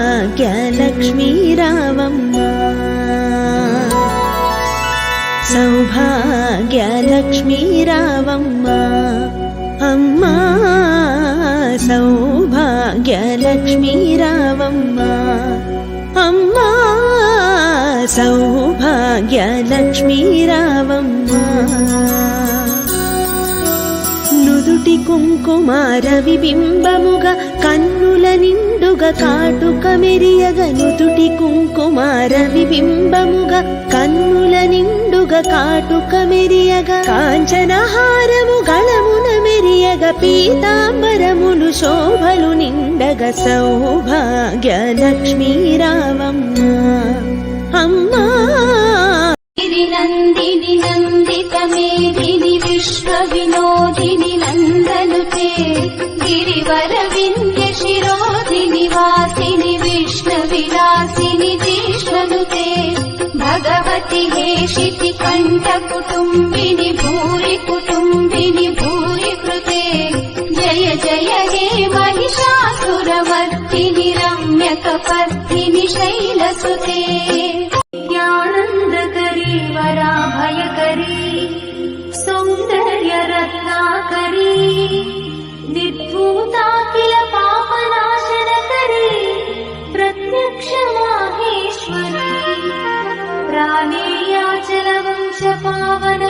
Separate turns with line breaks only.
सौभाग्यलक्ष्मी रावम्मा सौभाग्यलक्ष्मी रावम्मा अम्मा सौभाग्यलक्ष्मी रावम्मा अम्मा सौभाग्यलक्ष्मी रावम्मा నుదుటి కుంకుమార విబింబముగ కన్నుల నిండుగ కాటుక మెరియగ నుదుటి కుంకుమార విబింబముగ కన్నుల నిండుగ కాటుక మెరియగ కాంచనహారము గళమున మెరియగ పీతాంబరములు శోభలు నిండగ సౌభాగ్యలక్ష్మీ రావమ్మ అమ్మా
నందిని నందిత మేదిని విశ్వ వినోదిని నందనుతే గిరివర వింధ్య శిరోధిని వాసిని విష్ణు విలాసిని జీష్ణనుతే భగవతి హేషితి కంఠ కుటుంబిని భూరి కుటుంబిని భూరి కృతే జయ జయ హే महिषासुरमर्दिनि रम्यकपर्दिनि शैलसुते ज्ञानन्दकरी वराभयकरी सौन्दर्यरत्नाकरी निर्धूताखिल पापनाशनकरी प्रत्यक्ष माहेश्वरी प्राणेयाचलवंश पावन